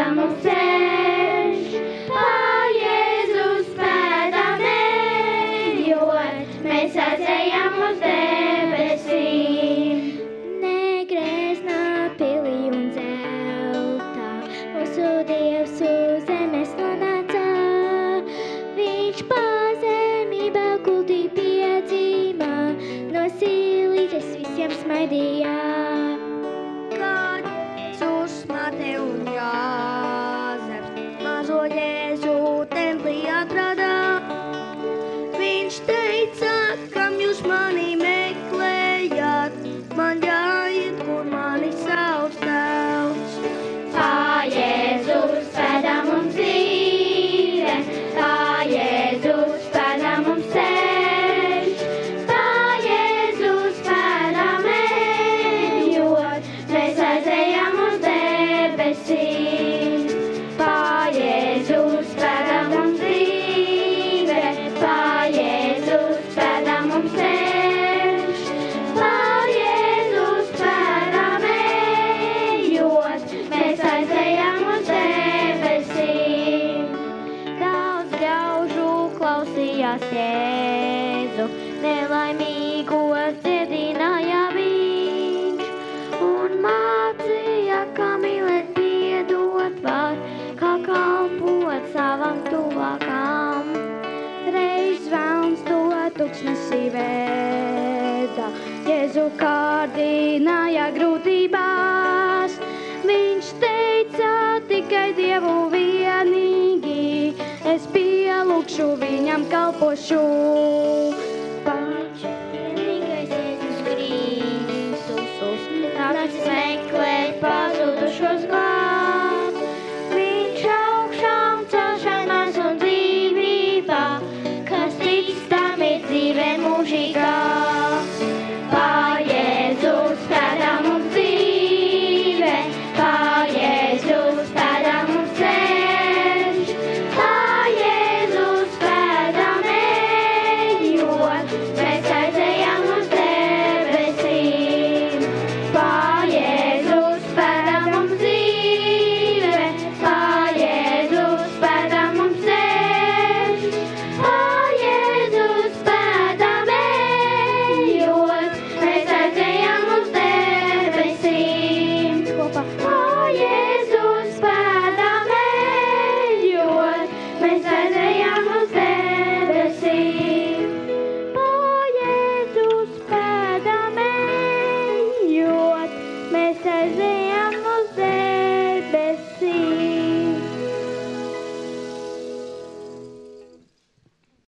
pēdām mums ceļš, pa Jēzus pēdām ejot, mēs aizejam uz debesīm. Negreznā pilī un zeltā, mūsu Dievs uz zemes nonāca. Viņš pazemībā gultī piedzima, no sīlītes visiem smaidīja. Kad Jēzus, Mate un Jāzeps mazo Jēzu templī atrada, viņš teica, kam jūs mani meklējat, man jāiet, kur mani savs tēvs. Pa Jēzus pēdām mums dzīve, pa Jēzus pēdām mums ceļš, pa Jēzus pēdām ejot, mēs aizejam uz debesīm. Pa Jēzus pēdām mums dzīve, pa Jēzus pēdām mums ceļš, pa Jēzus pēdām ejot, mēs aizejam uz debesīm. Daudz ļaužu klausījās Jēzu, nelaimīgos dziedināja viņš, un mācīja, kā mīlēt piedot var, kā kalpot savam tuvākam. Reiz velns to tuksnesī veda, Jēzu kārdināja grūtībās. Viņš teica tikai Dievu vienīgi, es pielūgšu viņam kalpošu.